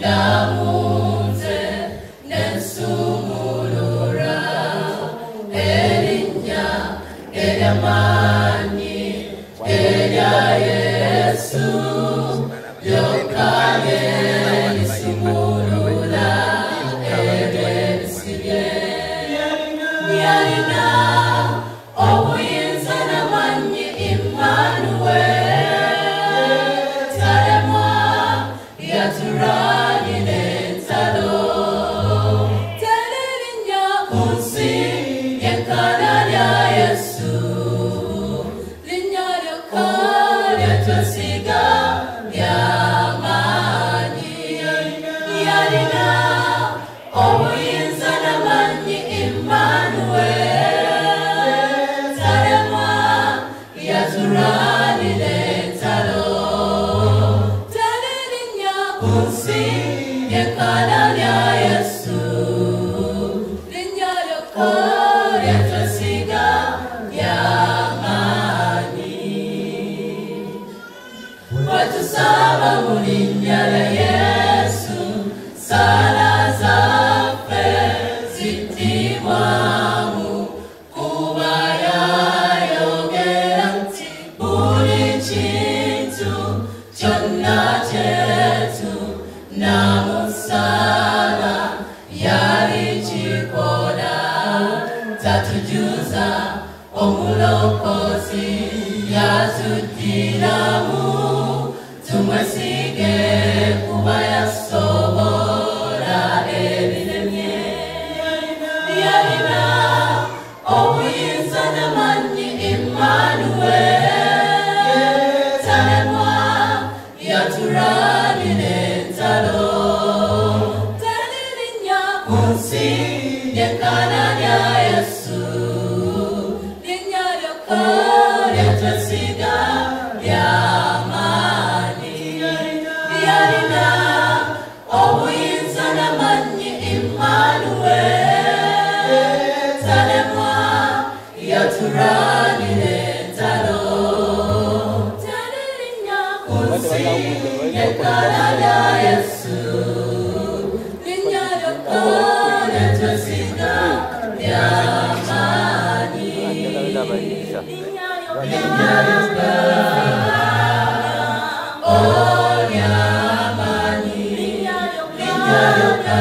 yamunze nensumulura erinya eryamani erya Yesu yokanye nisumulura erisibye yarina obuyinza namanyi Emmanuel taremwa yaturani n'entalo tererinya kunsi yenkana lya Yesu linnya lyokka lyatwesiga ly'amaanyi yalina obuyinza namanyi Emmanuel taremwa yaturani n'entalo tererinya kunsi yenkana lya Yesu linnya lyokka lyatwesiga ly'amaanyi bwetusaba mu linnya lya Yesu sala zaffe zittibwamu kuba yayogera nti buli kintu kyonna kyetu namusala yali kikola tatujuza omulokozi yatuddiramu tumwesige kuba yasobola ebiremye yalina obuyinza namanyi Emmanuel talemwa yaturani n'entalo tererinya kunsi yenkana lya Yesu linnya lyokka lyatwesiga ly'amaanyi yalina obuyinza namanyi Emmanuel talemwa yaturani n'entalo tererinya kunsi yenkana lya Yesu linnya lyokka lyatwesiga ly'amaanyi linnya lyokka oh ly'amaanyi linnya lyokka